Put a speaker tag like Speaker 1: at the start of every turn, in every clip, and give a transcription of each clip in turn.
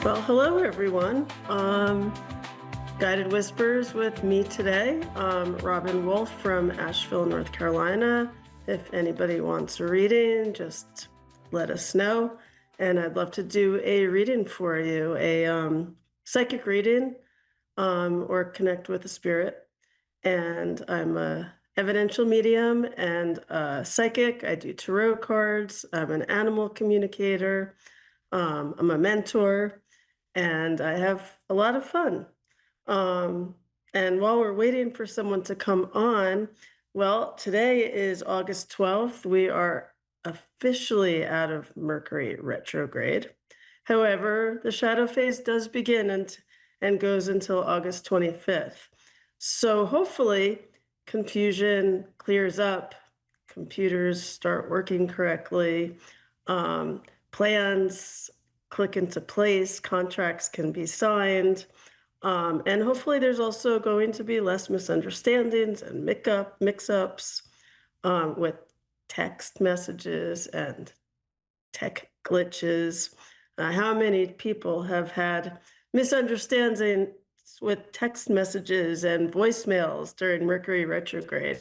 Speaker 1: Well, hello everyone. Guided Whispers with me today, Robyn Wolf from Asheville, North Carolina. If anybody wants a reading, just let us know. And I'd love to do a reading for you, a psychic reading, or connect with the spirit. And I'm a evidential medium and a psychic. I do tarot cards. I'm an animal communicator. I'm a mentor, and I have a lot of fun. Um, and while we're waiting for someone to come on, well, today is August 12th. We are officially out of Mercury retrograde. However, the shadow phase does begin and goes until August 25th. So hopefully, confusion clears up, computers start working correctly, plans click into place, contracts can be signed. And hopefully there's also going to be less misunderstandings and mix-ups with text messages and tech glitches. How many people have had misunderstandings with text messages and voicemails during Mercury retrograde?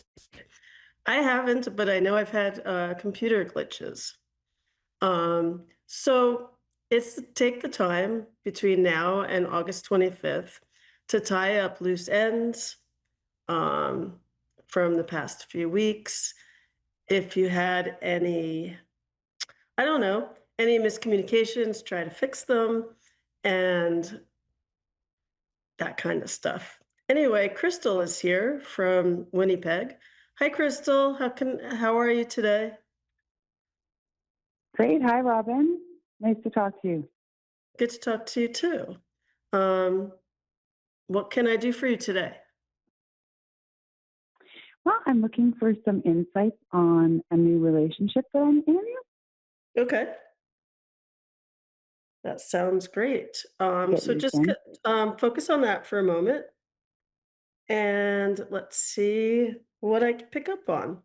Speaker 1: I haven't, but I know I've had computer glitches. So it's to take the time between now and August 25th to tie up loose ends um, from the past few weeks. If you had any, I don't know, any miscommunications, try to fix them and that kind of stuff. Anyway, Crystal is here from Winnipeg. Hi, Crystal. How are you today?
Speaker 2: Great. Hi, Robyn. Nice to talk to you.
Speaker 1: Good to talk to you too. Um, what can I do for you today?
Speaker 2: Well, I'm looking for some insights on a new relationship that I'm in.
Speaker 1: Okay, that sounds great.
Speaker 2: Get
Speaker 1: So
Speaker 2: loose
Speaker 1: just
Speaker 2: in.
Speaker 1: focus on that for a moment, and let's see what I can pick up on.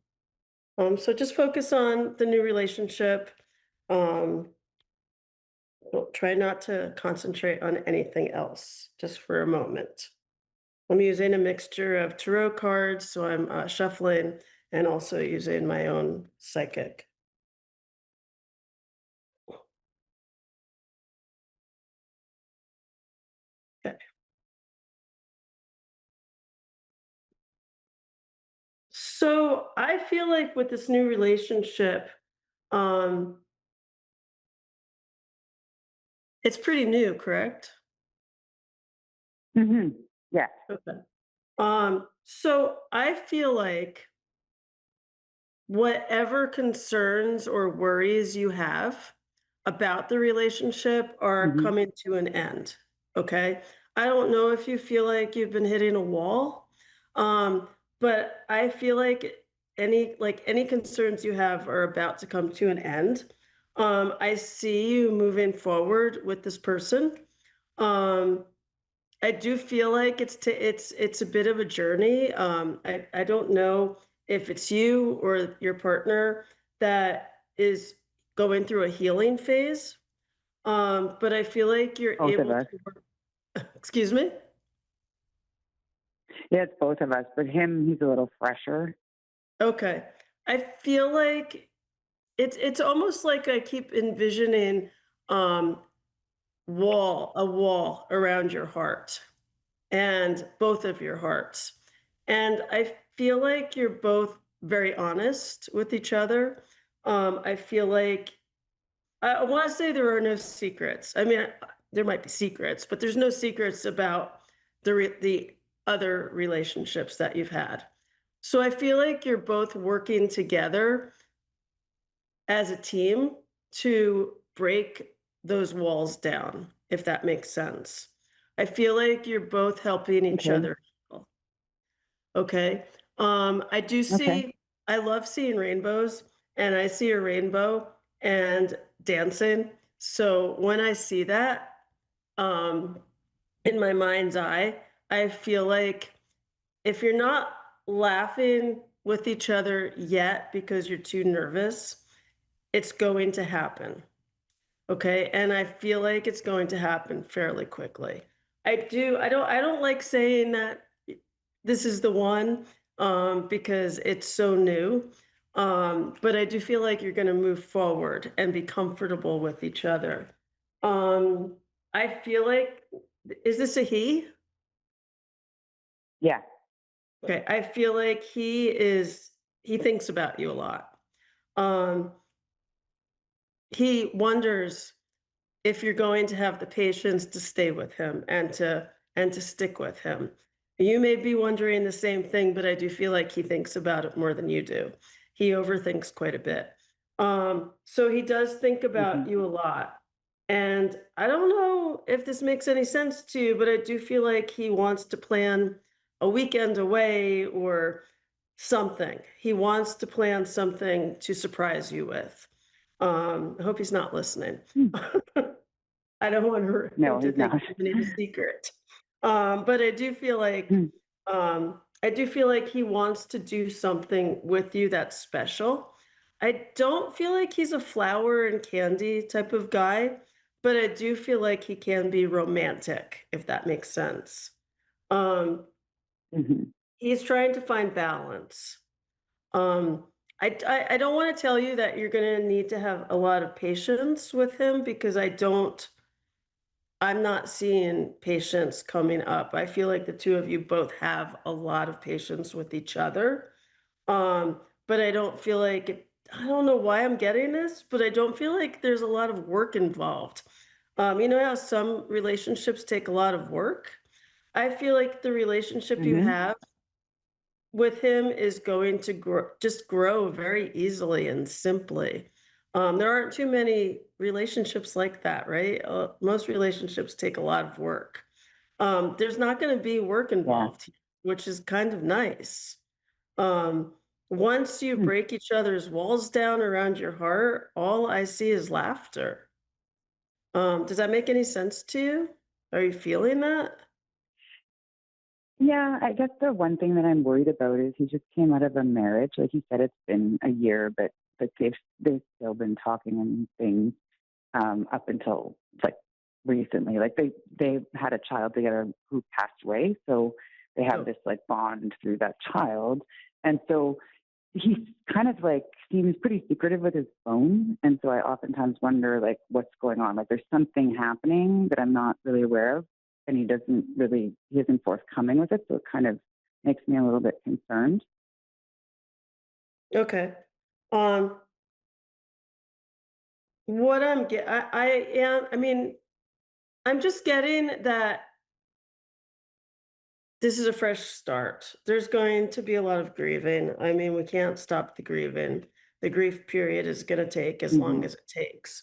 Speaker 1: So just focus on the new relationship. Um, well, try not to concentrate on anything else, just for a moment. I'm using a mixture of tarot cards, so I'm shuffling and also using my own psychic. Okay. So I feel like with this new relationship, um, it's pretty new, correct?
Speaker 2: Yeah.
Speaker 1: Okay. So I feel like whatever concerns or worries you have about the relationship are
Speaker 2: hmm
Speaker 1: coming to an end. Okay. I don't know if you feel like you've been hitting a wall, but I feel like any concerns you have are about to come to an end. I see you moving forward with this person. Um, I do feel like it's a bit of a journey. I don't know if it's you or your partner that is going through a healing phase, but I feel like you're
Speaker 2: Both of
Speaker 1: able
Speaker 2: us.
Speaker 1: to work. Excuse me?
Speaker 2: Yeah, it's both of us. But him, he's a little fresher.
Speaker 1: Okay. I feel like it's almost like I keep envisioning um, a wall around your heart and both of your hearts. And I feel like you're both very honest with each other. I feel like I want to say there are no secrets. I mean, there might be secrets, but there's no secrets about the other relationships that you've had. So I feel like you're both working together as a team to break those walls down, if that makes sense. I feel like you're both helping each
Speaker 2: Okay.
Speaker 1: other heal. Okay. I do
Speaker 2: Okay.
Speaker 1: see, I love seeing rainbows, and I see a rainbow and dancing. So when I see that um, in my mind's eye, I feel like if you're not laughing with each other yet because you're too nervous, it's going to happen. Okay, and I feel like it's going to happen fairly quickly. I don't like saying that this is the one, because it's so new. But I do feel like you're gonna move forward and be comfortable with each other. Um, I feel like is this a he?
Speaker 2: Yeah.
Speaker 1: Okay, I feel like he thinks about you a lot. Um, he wonders if you're going to have the patience to stay with him and to stick with him. You may be wondering the same thing, but I do feel like he thinks about it more than you do. He overthinks quite a bit. So he does think
Speaker 2: Hmm.
Speaker 1: about you a lot. And I don't know if this makes any sense to you, but I do feel like he wants to plan a weekend away or something. He wants to plan something to surprise you with. I hope he's not listening. I don't want him
Speaker 2: No,
Speaker 1: to
Speaker 2: he's
Speaker 1: think
Speaker 2: not.
Speaker 1: I need a secret. But I do feel like he wants to do something with you that's special. I don't feel like he's a flower and candy type of guy, but I do feel like he can be romantic, if that makes sense. Um,
Speaker 2: Hmm.
Speaker 1: he's trying to find balance. Um, I don't want to tell you that you're going to need to have a lot of patience with him because I'm not seeing patience coming up. I feel like the two of you both have a lot of patience with each other. But I don't feel like I don't know why I'm getting this, but I don't feel like there's a lot of work involved. You know how some relationships take a lot of work? I feel like the relationship you
Speaker 2: Hmm.
Speaker 1: have with him is going to grow very easily and simply. There aren't too many relationships like that, right? Most relationships take a lot of work. There's not going to be work
Speaker 2: Yeah.
Speaker 1: involved, which is kind of nice. Um, Once you
Speaker 2: Hmm.
Speaker 1: break each other's walls down around your heart, all I see is laughter. Does that make any sense to you? Are you feeling that?
Speaker 2: Yeah, I guess the one thing that I'm worried about is he just came out of a marriage. Like you said, it's been a year, but they've still been talking and things up until like recently. Like they had a child together who passed away, so they have
Speaker 1: Oh,
Speaker 2: this like bond through that child, and so he's kind of like seems pretty secretive with his phone, and so I oftentimes wonder like what's going on. Like there's something happening that I'm not really aware of, and he isn't forthcoming with it, so it kind of makes me a little bit concerned.
Speaker 1: okay. Um, what I am, I mean, I'm just getting that this is a fresh start. There's going to be a lot of grieving. I mean, we can't stop the grieving. The grief period is going to take as long
Speaker 2: Hmm.
Speaker 1: as it takes.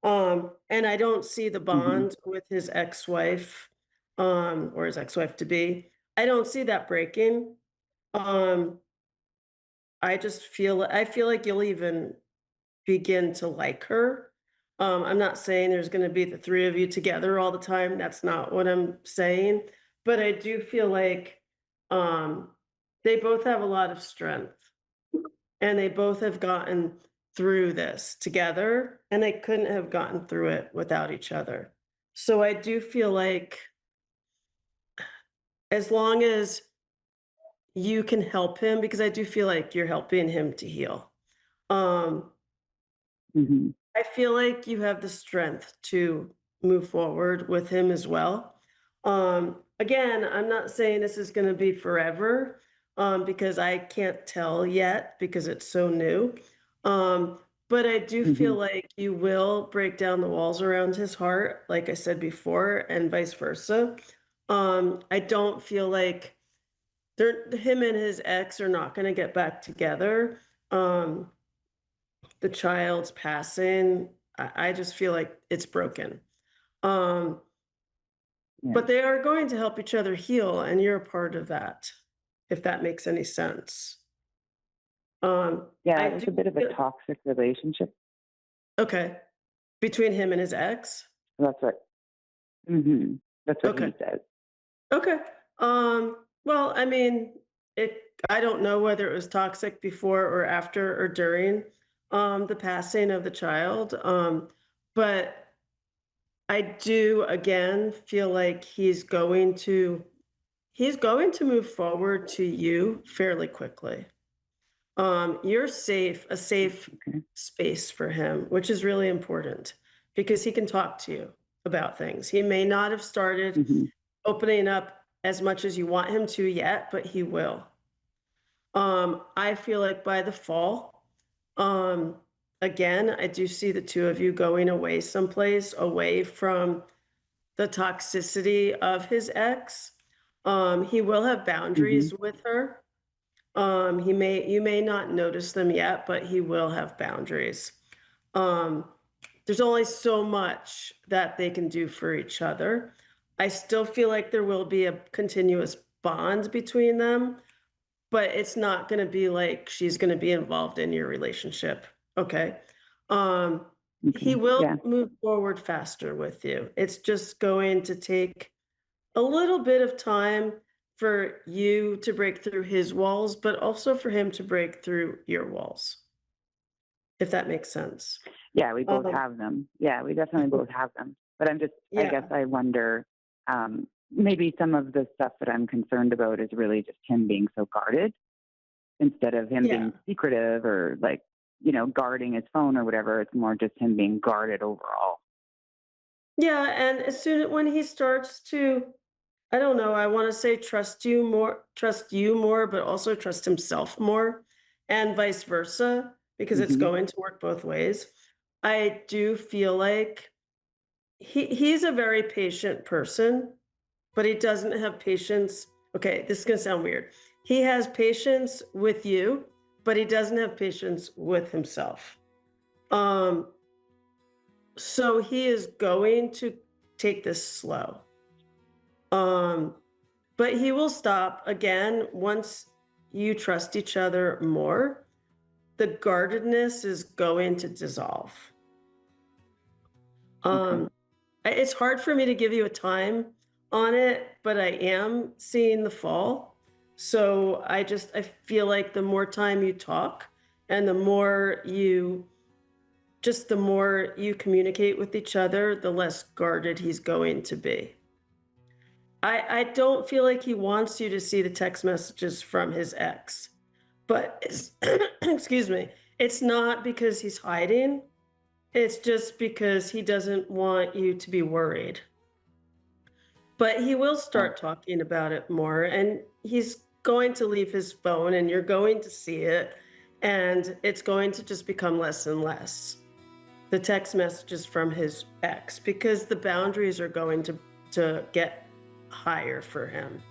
Speaker 1: And I don't see the
Speaker 2: Hmm.
Speaker 1: bond with his ex-wife, or his ex-wife to be. I don't see that breaking. Um, I feel like you'll even begin to like her. I'm not saying there's gonna be the 3 of you together all the time, that's not what I'm saying, but I do feel like, um, they both have a lot of strength, and they both have gotten through this together, and they couldn't have gotten through it without each other. So I do feel like as long as you can help him because I do feel like you're helping him to heal. Um,
Speaker 2: Hmm.
Speaker 1: I feel like you have the strength to move forward with him as well. Again, I'm not saying this is going to be forever, because I can't tell yet because it's so new. Um, but I do feel
Speaker 2: Hmm.
Speaker 1: like you will break down the walls around his heart, like I said before, and vice versa. I don't feel like him and his ex are not going to get back together. Um, the child's passing, I just feel like it's broken. Um,
Speaker 2: Yeah.
Speaker 1: but they are going to help each other heal, and you're a part of that, if that makes any sense.
Speaker 2: Yeah,
Speaker 1: I
Speaker 2: it was
Speaker 1: do
Speaker 2: a bit of a
Speaker 1: feel
Speaker 2: toxic relationship.
Speaker 1: okay, between him and his ex?
Speaker 2: That's what. Hmm. That's what
Speaker 1: Okay,
Speaker 2: he says.
Speaker 1: okay. Well, I mean, it I don't know whether it was toxic before or after or during, the passing of the child, But I do again feel like he's going to move forward to you fairly quickly. You're a safe
Speaker 2: Okay.
Speaker 1: space for him, which is really important because he can talk to you about things. He may not have started
Speaker 2: Hmm.
Speaker 1: opening up as much as you want him to yet, but he will. I feel like by the fall, um, again, I do see the two of you going away someplace away from the toxicity of his ex. He will have
Speaker 2: Hmm.
Speaker 1: boundaries with her. You may not notice them yet, but he will have boundaries. Um, there's only so much that they can do for each other. I still feel like there will be a continuous bond between them, but it's not going to be like she's going to be involved in your relationship. Okay. Um, he
Speaker 2: Okay.
Speaker 1: will
Speaker 2: Yeah.
Speaker 1: move forward faster with you. It's just going to take a little bit of time for you to break through his walls, but also for him to break through your walls, if that makes sense.
Speaker 2: Yeah, we both
Speaker 1: Um,
Speaker 2: have them. Yeah, we definitely both have them. But I guess
Speaker 1: yeah,
Speaker 2: I wonder, maybe some of the stuff that I'm concerned about is really just him being so guarded instead of him
Speaker 1: yeah,
Speaker 2: being secretive or like, you know, guarding his phone or whatever. It's more just him being guarded overall.
Speaker 1: yeah. And as soon when he starts to, I don't know, I want to say trust you more, but also trust himself more, and vice versa, because it's
Speaker 2: Hmm.
Speaker 1: going to work both ways. I do feel like he's a very patient person, but he doesn't have patience. Okay, this is going to sound weird. He has patience with you, but he doesn't have patience with himself. Um, so he is going to take this slow. Um, but he will stop again once you trust each other more. The guardedness is going to dissolve.
Speaker 2: Okay.
Speaker 1: Um, it's hard for me to give you a time on it, but I am seeing the fall. So I feel like the more time you talk and the more you communicate with each other, the less guarded he's going to be. I don't feel like he wants you to see the text messages from his ex, but it's excuse me, it's not because he's hiding. It's just because he doesn't want you to be worried. But he will start
Speaker 2: Okay.
Speaker 1: talking about it more, and he's going to leave his phone, and you're going to see it, and it's going to just become less and less. The text messages from his ex, because the boundaries are going to get higher for him.